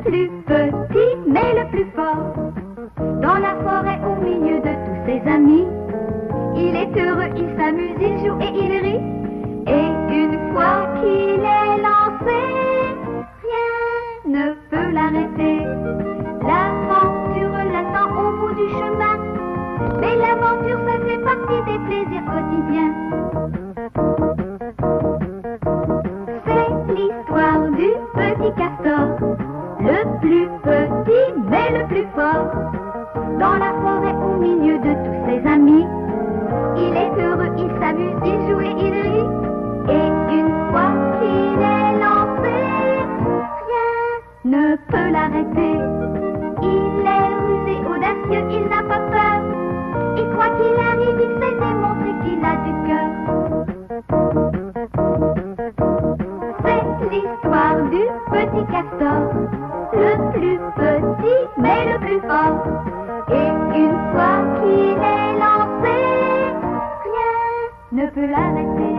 plus petit, mais le plus fort. Dans la forêt, au milieu de tous ses amis, il est heureux, il s'amuse, il joue et il rit. Et une fois qu'il est lancé, rien ne peut l'arrêter. L'aventure l'attend au bout du chemin, mais l'aventure, ça fait partie des plaisirs quotidiens. C'est l'histoire du petit castor, le plus petit mais le plus fort. Dans la forêt, au milieu de tous ses amis, il est heureux, il s'amuse, il joue et il rit. Et une fois qu'il est lancé, rien ne peut l'arrêter. Il est rusé, audacieux, il n'a pas peur. Et quoi qu'il arrive, il sait démontrer qu'il a du cœur. C'est l'histoire du petit castor, le plus petit mais le plus fort. Et une fois qu'il est lancé, rien ne peut l'arrêter.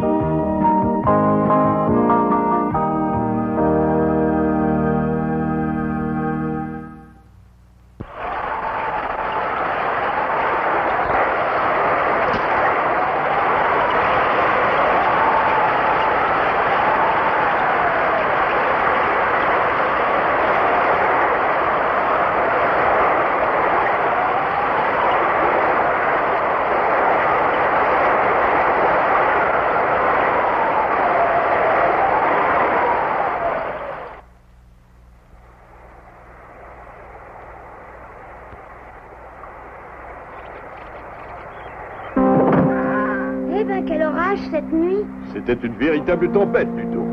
Cette nuit? C'était une véritable tempête, plutôt.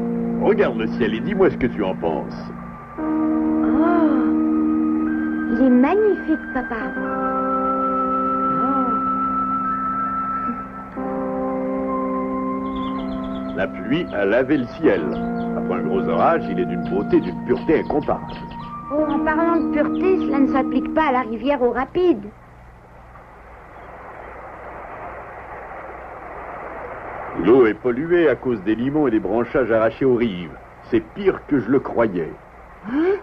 Regarde le ciel et dis-moi ce que tu en penses. Oh, il est magnifique, papa. La pluie a lavé le ciel. Après un gros orage, il est d'une beauté, d'une pureté incomparable. Oh, en parlant de pureté, cela ne s'applique pas à la rivière aux rapides. L'eau est polluée à cause des limons et des branchages arrachés aux rives. C'est pire que je le croyais. Hein?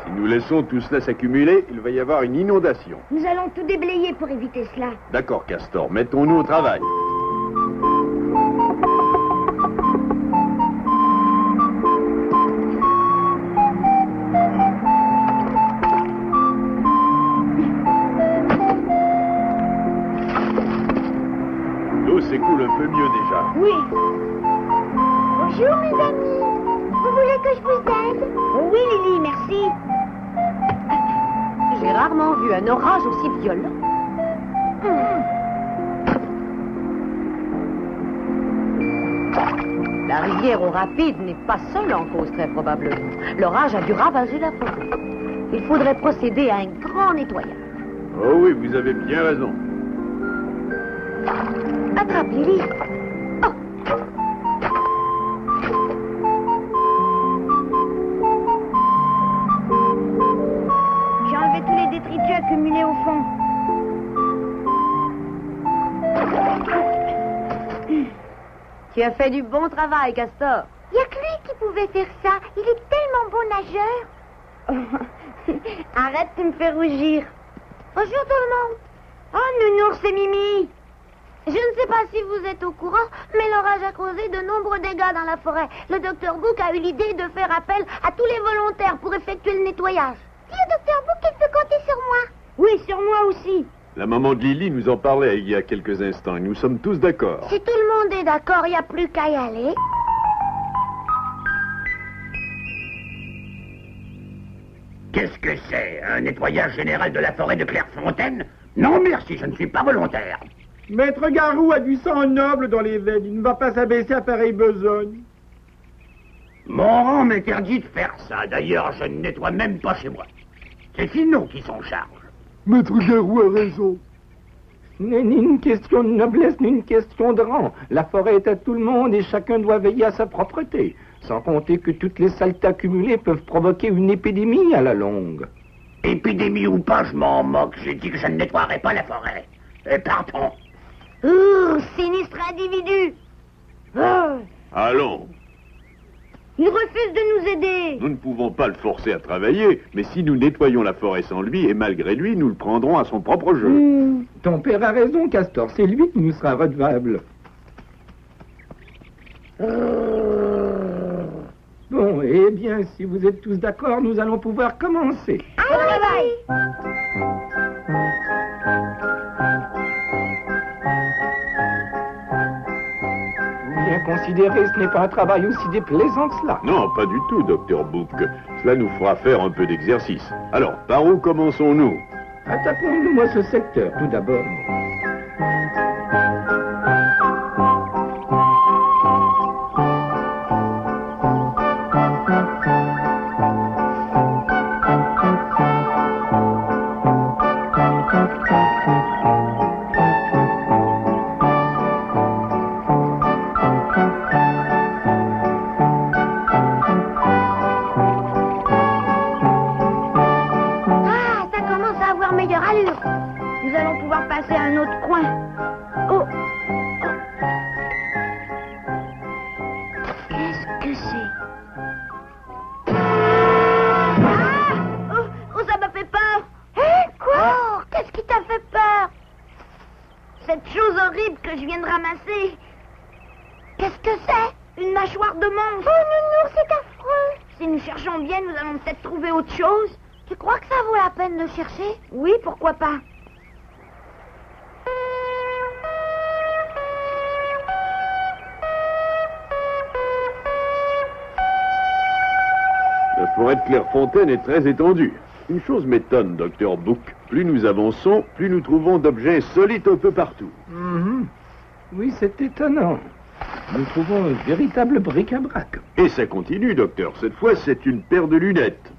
Si nous laissons tout cela s'accumuler, il va y avoir une inondation. Nous allons tout déblayer pour éviter cela. D'accord, Castor, mettons-nous au travail. S'écoule un peu mieux déjà. Oui. Bonjour, mes amis. Vous voulez que je vous aide? Oh oui, Lily, merci. J'ai rarement vu un orage aussi violent. La rivière aux rapides n'est pas seule en cause, très probablement. L'orage a dû ravager la forêt. Il faudrait procéder à un grand nettoyage. Oh oui, vous avez bien raison. Attrape, Lily. Oh. J'ai enlevé tous les détritus accumulés au fond. Tu as fait du bon travail, Castor. Il n'y a que lui qui pouvait faire ça. Il est tellement bon nageur. Arrête de me faire rougir. Bonjour tout le monde. Oh, Nounours et Mimi. Je ne sais pas si vous êtes au courant, mais l'orage a causé de nombreux dégâts dans la forêt. Le docteur Book a eu l'idée de faire appel à tous les volontaires pour effectuer le nettoyage. Dis au docteur Book qu'il peut compter sur moi. Oui, sur moi aussi. La maman de Lily nous en parlait il y a quelques instants et nous sommes tous d'accord. Si tout le monde est d'accord, il n'y a plus qu'à y aller. Qu'est-ce que c'est? Un nettoyage général de la forêt de Clairefontaine? Non, merci, je ne suis pas volontaire. Maître Garou a du sang noble dans les veines. Il ne va pas s'abaisser à pareille besogne. Mon rang m'interdit de faire ça. D'ailleurs, je ne nettoie même pas chez moi. C'est Finot qui s'en charge. Maître Garou a raison. Ce n'est ni une question de noblesse, ni une question de rang. La forêt est à tout le monde et chacun doit veiller à sa propreté. Sans compter que toutes les saletés accumulées peuvent provoquer une épidémie à la longue. Épidémie ou pas, je m'en moque. J'ai dit que je ne nettoierais pas la forêt. Et pardon. Ouh, sinistre individu. Oh, Allons. il refuse de nous aider. Nous ne pouvons pas le forcer à travailler, mais si nous nettoyons la forêt sans lui, et malgré lui, nous le prendrons à son propre jeu. Ton père a raison, Castor, c'est lui qui nous sera redevable. Bon, eh bien, si vous êtes tous d'accord, nous allons pouvoir commencer. Au travail. Bien considéré, ce n'est pas un travail aussi déplaisant que cela. Non, pas du tout, Docteur Book. Cela nous fera faire un peu d'exercice. Alors, par où commençons-nous? Attaquons-nous à ce secteur, tout d'abord. Ah, ça commence à avoir meilleure allure. Nous allons pouvoir passer à un autre coin. Oh. Qu'est-ce que c'est? Oh, ça m'a fait peur. Quoi? Qu'est-ce qui t'a fait peur? Cette chose horrible que je viens de ramasser. Qu'est-ce que c'est? Une mâchoire de monstre. Oh non, c'est affreux. Si nous cherchons bien, nous allons peut-être trouver autre chose. Tu crois que ça vaut la peine de chercher? Oui, pourquoi pas? La forêt de Clairefontaine est très étendue. Une chose m'étonne, Docteur Book. Plus nous avançons, plus nous trouvons d'objets insolites un peu partout. Oui, c'est étonnant. Nous trouvons un véritable bric-à-brac. Et ça continue, docteur. Cette fois, c'est une paire de lunettes.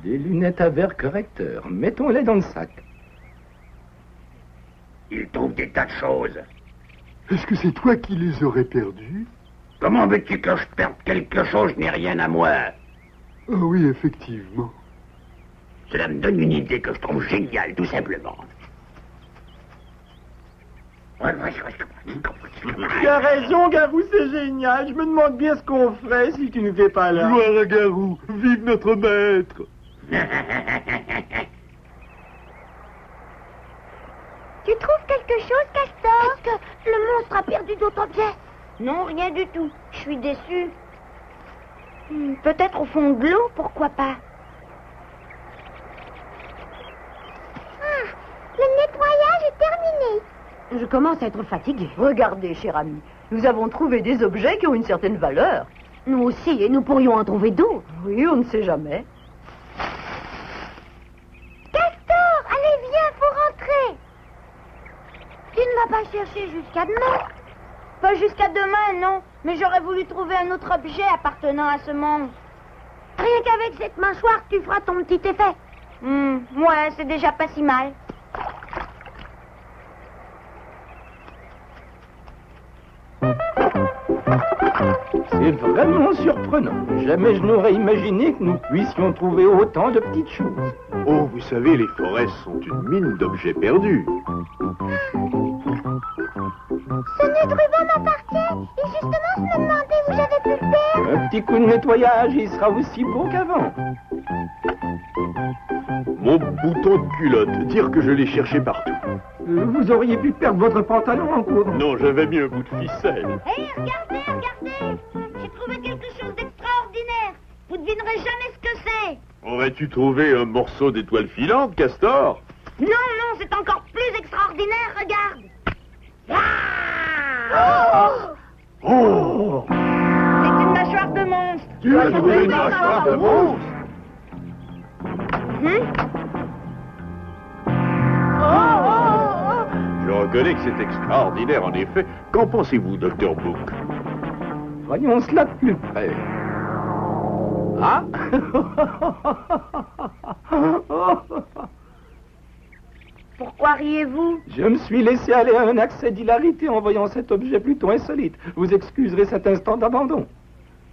Des lunettes à verre correcteur. Mettons-les dans le sac. Il trouve des tas de choses. Est-ce que c'est toi qui les aurais perdus? Comment veux-tu que je perde quelque chose? Je n'ai rien à moi. Ah oui, effectivement. Cela me donne une idée que je trouve géniale, tout simplement. Tu as raison, Garou, c'est génial. Je me demande bien ce qu'on ferait si tu n'étais pas là. Gloire à Garou, vive notre maître. Tu trouves quelque chose, Castor? Est-ce que le monstre a perdu d'autres objets? Non, rien du tout. Je suis déçue. Peut-être au fond de l'eau, pourquoi pas? Ah, le nettoyage est terminé. Je commence à être fatiguée. Regardez, cher ami, nous avons trouvé des objets qui ont une certaine valeur. Nous aussi, et nous pourrions en trouver d'autres. Oui, on ne sait jamais. Castor, allez, viens, faut rentrer. Tu ne m'as pas cherché jusqu'à demain? Pas jusqu'à demain, non. Mais j'aurais voulu trouver un autre objet appartenant à ce monstre. Rien qu'avec cette mâchoire, tu feras ton petit effet. Ouais, c'est déjà pas si mal. C'est vraiment surprenant. Jamais je n'aurais imaginé que nous puissions trouver autant de petites choses. Oh, vous savez, les forêts sont une mine d'objets perdus. Ce nid de ruban m'appartient. Et justement, je me demandais où j'avais pu le perdre. Un petit coup de nettoyage, il sera aussi beau qu'avant. Mon bouton de culotte, dire que je l'ai cherché partout. Vous auriez pu perdre votre pantalon en courant. Non, j'avais mis un bout de ficelle. Hé, regardez, regardez. J'ai trouvé quelque chose d'extraordinaire. Vous devinerez jamais ce que c'est. Aurais-tu trouvé un morceau d'étoile filante, Castor? Non, non, c'est encore plus extraordinaire, regarde. Ah! Oh! C'est une mâchoire de monstre. Tu as trouvé une mâchoire de monstre? Je reconnais que c'est extraordinaire, en effet. Qu'en pensez-vous, Docteur Book? Voyons cela de plus près. Ah! Pourquoi riez-vous? Je me suis laissé aller à un accès d'hilarité en voyant cet objet plutôt insolite. Vous excuserez cet instant d'abandon.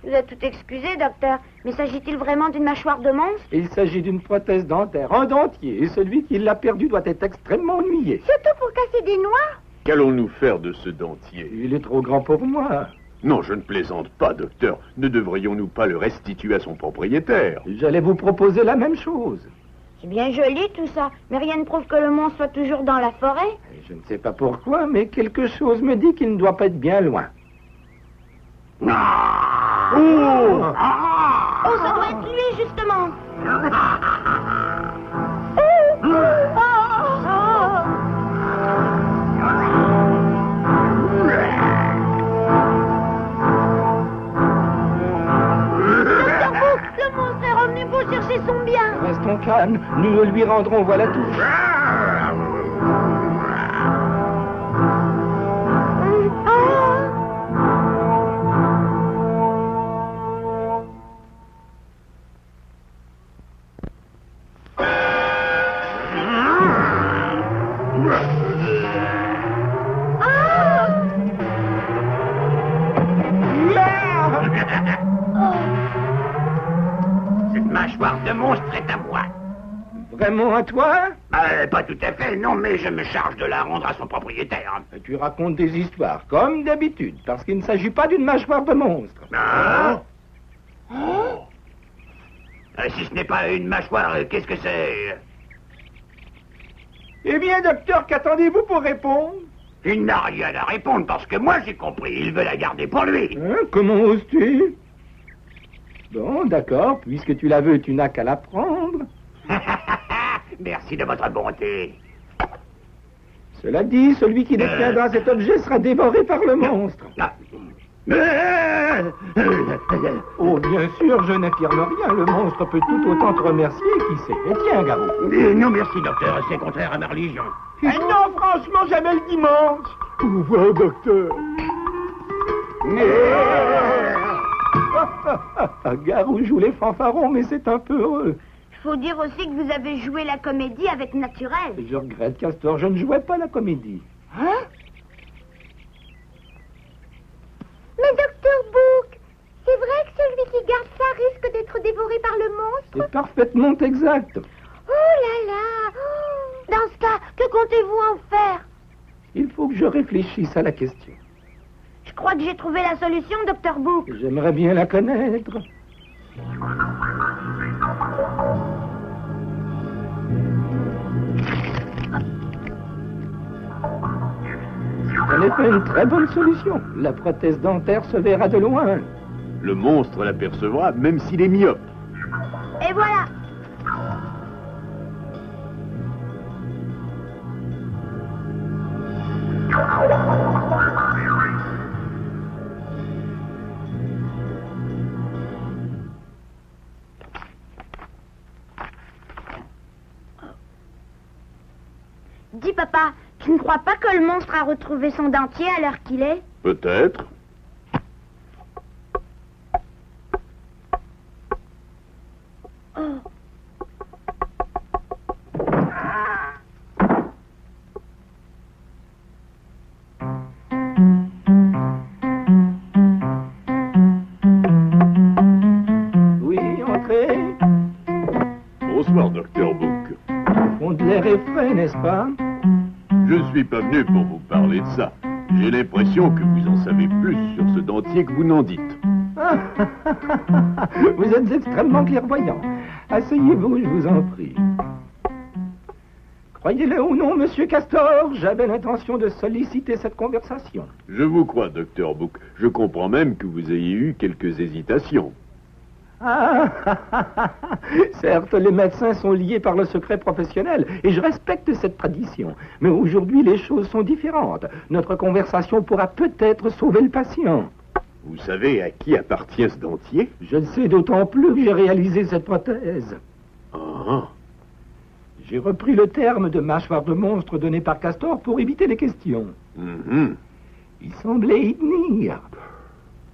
Vous êtes tout excusé, docteur. Mais s'agit-il vraiment d'une mâchoire de monstre? Il s'agit d'une prothèse dentaire, un dentier, et celui qui l'a perdu doit être extrêmement ennuyé. Surtout pour casser des noix. Qu'allons-nous faire de ce dentier? Il est trop grand pour moi. Non, je ne plaisante pas, docteur. Ne devrions-nous pas le restituer à son propriétaire? J'allais vous proposer la même chose. C'est bien joli tout ça, mais rien ne prouve que le monstre soit toujours dans la forêt. Je ne sais pas pourquoi, mais quelque chose me dit qu'il ne doit pas être bien loin. Oh, Oh, ça doit être lui, justement. Docteur Book, le monstre est revenu pour chercher son bien. Restons calmes, nous le lui rendrons, voilà tout. Cette mâchoire de monstre est à moi. Vraiment à toi? Pas tout à fait, non, mais je me charge de la rendre à son propriétaire. Tu racontes des histoires, comme d'habitude, parce qu'il ne s'agit pas d'une mâchoire de monstre. Ah. Si ce n'est pas une mâchoire, qu'est-ce que c'est? Eh bien, docteur, qu'attendez-vous pour répondre? Il n'a rien à répondre parce que moi j'ai compris, il veut la garder pour lui. Hein, comment oses-tu? Bon, d'accord, puisque tu la veux, tu n'as qu'à la prendre. Merci de votre bonté. Cela dit, celui qui détiendra cet objet sera dévoré par le monstre. Oh, bien sûr, je n'affirme rien. Le monstre peut tout autant te remercier qui sait. Et tiens, Garou. Non, merci, docteur, c'est contraire à ma religion. Non, franchement, jamais le dimanche. Au revoir, docteur. Garou joue les fanfarons, mais c'est un peu heureux. Faut dire aussi que vous avez joué la comédie avec Naturel. Je regrette, Castor, je ne jouais pas la comédie. Hein? Mais docteur Book, c'est vrai que celui qui garde ça risque d'être dévoré par le monstre? C'est parfaitement exact. Oh là là! Dans ce cas, que comptez-vous en faire? Il faut que je réfléchisse à la question. Je crois que j'ai trouvé la solution, docteur Book. J'aimerais bien la connaître. En effet, une très bonne solution. La prothèse dentaire se verra de loin. Le monstre l'apercevra, même s'il est myope. Et voilà! Dis, papa, tu ne crois pas que le monstre a retrouvé son dentier à l'heure qu'il est? Peut-être. Oh. Oui, entrez. Bonsoir, docteur Book. Fond de l'air est frais, n'est-ce pas? Je ne suis pas venu pour vous parler de ça. J'ai l'impression que vous en savez plus sur ce dentier que vous n'en dites. Vous êtes extrêmement clairvoyant. Asseyez-vous, je vous en prie. Croyez-le ou non, monsieur Castor, j'avais l'intention de solliciter cette conversation. Je vous crois, docteur Book. Je comprends même que vous ayez eu quelques hésitations. Certes, les médecins sont liés par le secret professionnel, et je respecte cette tradition. Mais aujourd'hui, les choses sont différentes. Notre conversation pourra peut-être sauver le patient. Vous savez à qui appartient ce dentier? Je le sais d'autant plus que j'ai réalisé cette prothèse. Ah. J'ai repris le terme de mâchoire de monstre donné par Castor pour éviter les questions. Il semblait y tenir.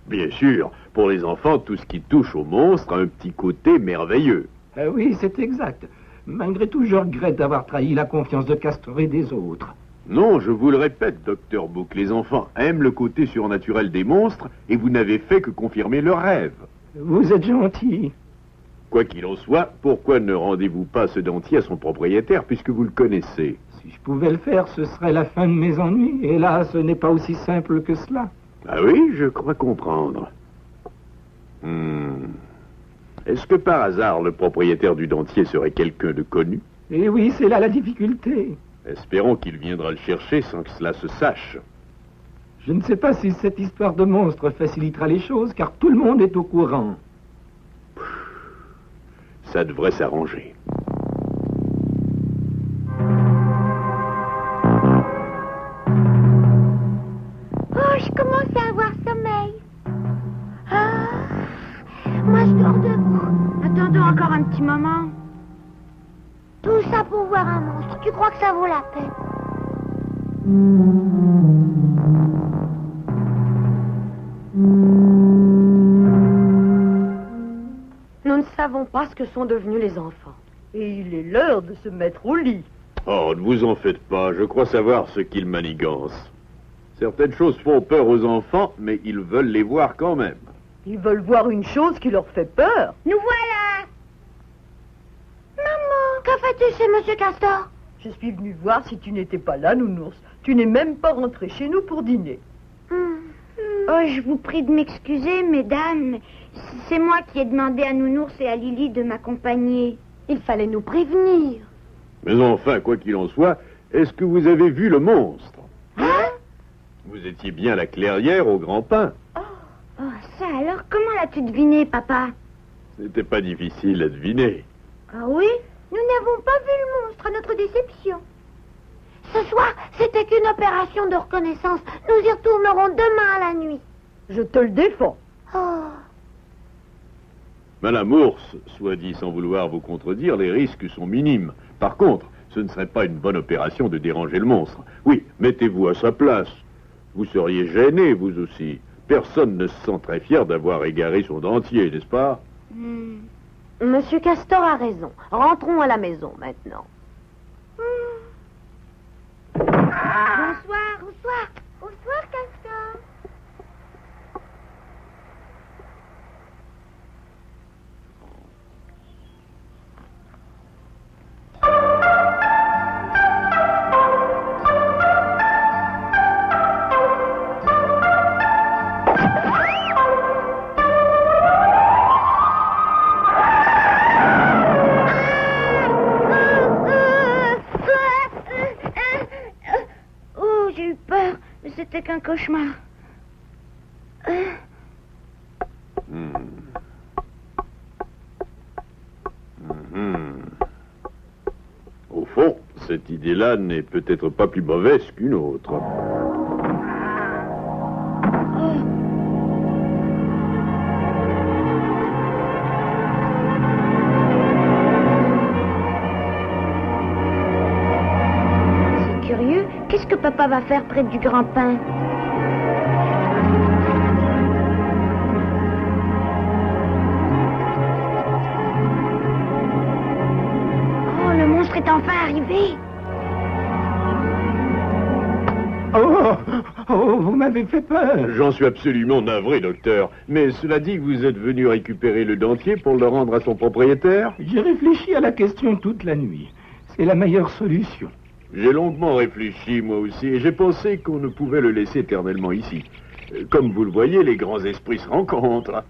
Bien sûr, pour les enfants, tout ce qui touche au monstre a un petit côté merveilleux. Ah oui, c'est exact. Malgré tout, je regrette d'avoir trahi la confiance de Castor et des autres. Non, je vous le répète, docteur Book, les enfants aiment le côté surnaturel des monstres et vous n'avez fait que confirmer leurs rêves. Vous êtes gentil. Quoi qu'il en soit, pourquoi ne rendez-vous pas ce dentier à son propriétaire puisque vous le connaissez? Si je pouvais le faire, ce serait la fin de mes ennuis. Et là, ce n'est pas aussi simple que cela. Ah oui, je crois comprendre. Est-ce que par hasard le propriétaire du dentier serait quelqu'un de connu? Eh oui, c'est là la difficulté. Espérons qu'il viendra le chercher sans que cela se sache. Je ne sais pas si cette histoire de monstre facilitera les choses, car tout le monde est au courant. Ça devrait s'arranger. Oh, je commence à avoir sommeil. Ah, moi, je dors debout. Attendons encore un petit moment. Tout ça pour voir un monstre. Tu crois que ça vaut la peine? Nous ne savons pas ce que sont devenus les enfants. Et il est l'heure de se mettre au lit. Oh, ne vous en faites pas, je crois savoir ce qu'ils manigancent. Certaines choses font peur aux enfants, mais ils veulent les voir quand même. Ils veulent voir une chose qui leur fait peur. Nous voilà. Maman, que fais-tu chez Monsieur Castor? Je suis venue voir si tu n'étais pas là, Nounours. Tu n'es même pas rentré chez nous pour dîner. Oh, je vous prie de m'excuser, mesdames. C'est moi qui ai demandé à Nounours et à Lily de m'accompagner. Il fallait nous prévenir. Mais enfin, quoi qu'il en soit, est-ce que vous avez vu le monstre? Hein? Vous étiez bien à la clairière au Grand Pin. Oh, ça alors, comment l'as-tu deviné, papa? C'était pas difficile à deviner. Ah oui? Nous n'avons pas vu le monstre, à notre déception. Ce soir, c'était qu'une opération de reconnaissance. Nous y retournerons demain à la nuit. Je te le défends. Oh. Madame Ours, soit dit sans vouloir vous contredire, les risques sont minimes. Par contre, ce ne serait pas une bonne opération de déranger le monstre. Oui, mettez-vous à sa place. Vous seriez gêné, vous aussi. Personne ne se sent très fier d'avoir égaré son dentier, n'est-ce pas? Monsieur Castor a raison. Rentrons à la maison maintenant. Bonsoir, bonsoir. Bonsoir, Castor. Oh, j'ai eu peur, mais c'était qu'un cauchemar. Au fond, cette idée-là n'est peut-être pas plus mauvaise qu'une autre. C'est curieux. Qu'est-ce que papa va faire près du Grand Pin? Oh, le monstre est enfin arrivé. Oh, vous m'avez fait peur. J'en suis absolument navré, docteur. Mais cela dit que vous êtes venu récupérer le dentier pour le rendre à son propriétaire? J'ai réfléchi à la question toute la nuit. C'est la meilleure solution. J'ai longuement réfléchi, moi aussi, et j'ai pensé qu'on ne pouvait le laisser éternellement ici. Comme vous le voyez, les grands esprits se rencontrent.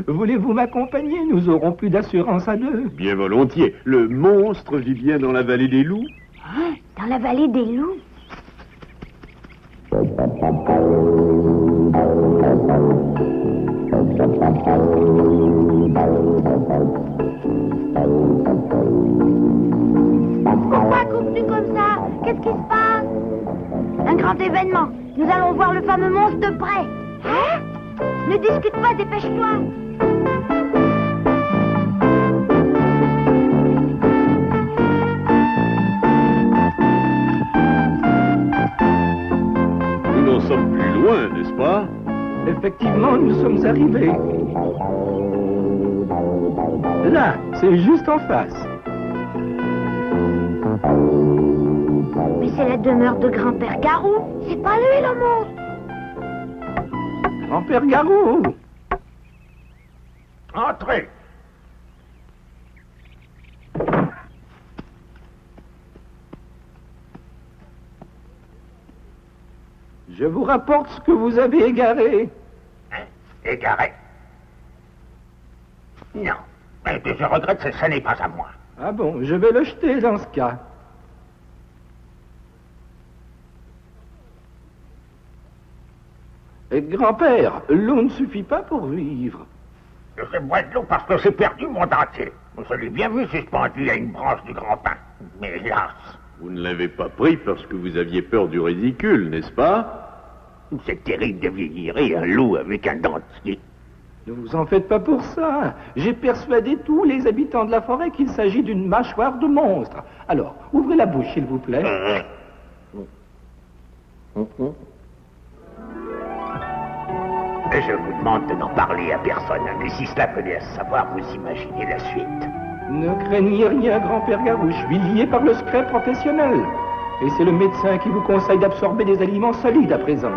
Voulez-vous m'accompagner? Nous aurons plus d'assurance à deux. Bien volontiers. Le monstre vit bien dans la vallée des loups? Dans la vallée des loups. Pourquoi cours-tu comme ça? Qu'est-ce qui se passe? Un grand événement. Nous allons voir le fameux monstre de près. Hein? Ne discute pas, dépêche-toi. Nous n'en sommes plus loin, n'est-ce pas? Effectivement, nous sommes arrivés. Là, c'est juste en face. Mais c'est la demeure de grand-père Garou. C'est pas lui le monstre. Grand-père Garou. Entrez. Je vous rapporte ce que vous avez égaré. Hein? Égaré? Non. Mais je regrette, ce n'est pas à moi. Ah bon, je vais le jeter dans ce cas. Et grand-père, l'eau ne suffit pas pour vivre. Je bois de l'eau parce que j'ai perdu mon dentier. Je l'ai bien vu suspendu à une branche du grand pin. Mais hélas... Vous ne l'avez pas pris parce que vous aviez peur du ridicule, n'est-ce pas? C'est terrible de vieillir et un loup avec un dentier. Ne vous en faites pas pour ça. J'ai persuadé tous les habitants de la forêt qu'il s'agit d'une mâchoire de monstre. Alors, ouvrez la bouche, s'il vous plaît. Je vous demande de n'en parler à personne, mais si cela venait à se savoir, vous imaginez la suite. Ne craignez rien, grand-père Garou, je suis lié par le secret professionnel. Et c'est le médecin qui vous conseille d'absorber des aliments solides à présent.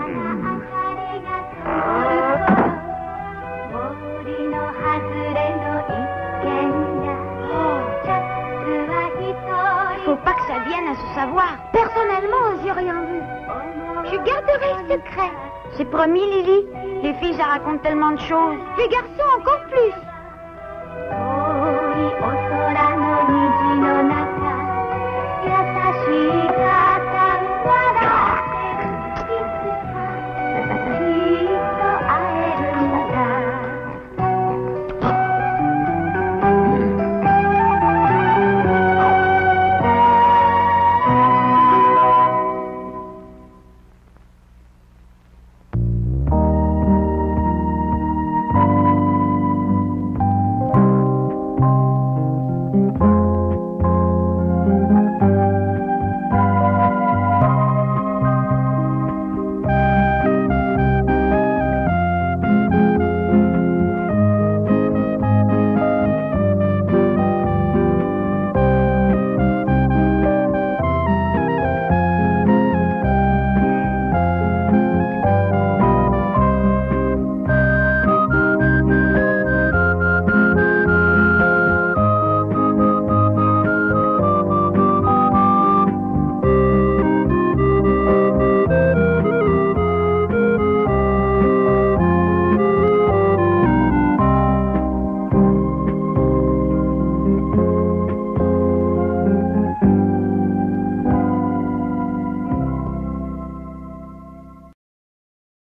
Faut pas que ça vienne à se savoir. Personnellement, j'ai rien vu. Je garderai le secret. C'est promis, Lily. Les filles, ça raconte tellement de choses. Les garçons, encore plus.